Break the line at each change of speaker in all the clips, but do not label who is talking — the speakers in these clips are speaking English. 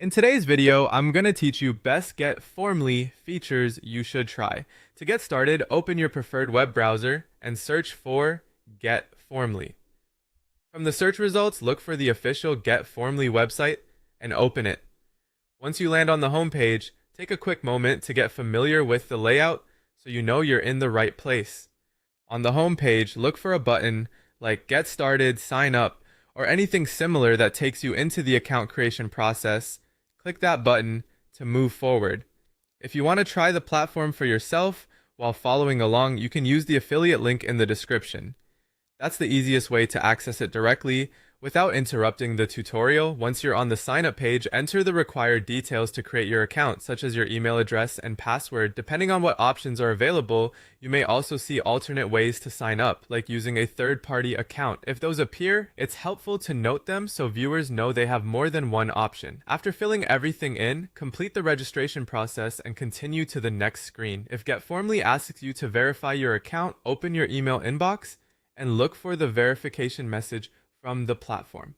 In today's video, I'm going to teach you best GetFormly features you should try. To get started, open your preferred web browser and search for GetFormly. From the search results, look for the official GetFormly website and open it. Once you land on the home page, take a quick moment to get familiar with the layout so you know you're in the right place. On the home page, look for a button like Get Started, Sign Up, or anything similar that takes you into the account creation process. Click that button to move forward. If you want to try the platform for yourself while following along, you can use the affiliate link in the description. That's the easiest way to access it directly without interrupting the tutorial. Once you're on the sign up page, enter the required details to create your account, such as your email address and password. Depending on what options are available, you may also see alternate ways to sign up, like using a third-party account. If those appear, it's helpful to note them so viewers know they have more than one option. After filling everything in, complete the registration process and continue to the next screen. If GetFormly asks you to verify your account, open your email inbox and look for the verification message from the platform.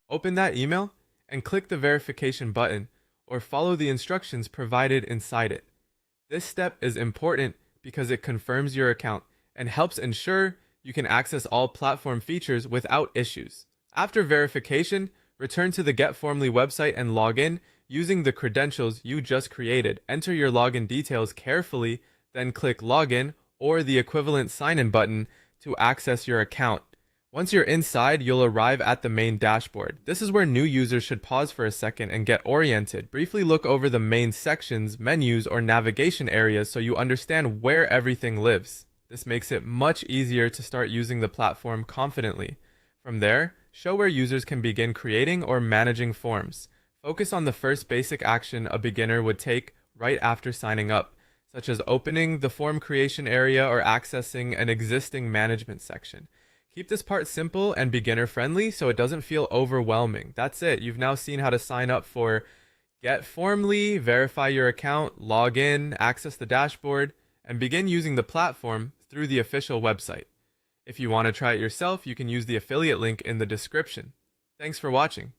Open that email and click the verification button or follow the instructions provided inside it. This step is important because it confirms your account and helps ensure you can access all platform features without issues. After verification, return to the GetFormly website and log in using the credentials you just created. Enter your login details carefully, then click Login or the equivalent sign-in button to access your account. Once you're inside, you'll arrive at the main dashboard. This is where new users should pause for a second and get oriented. Briefly look over the main sections, menus, or navigation areas so you understand where everything lives. This makes it much easier to start using the platform confidently. From there, show where users can begin creating or managing forms. Focus on the first basic action a beginner would take right after signing up, such as opening the form creation area or accessing an existing management section. Keep this part simple and beginner friendly so it doesn't feel overwhelming. That's it. You've now seen how to sign up for GetFormly, verify your account, log in, access the dashboard, and begin using the platform through the official website. If you want to try it yourself, you can use the affiliate link in the description. Thanks for watching.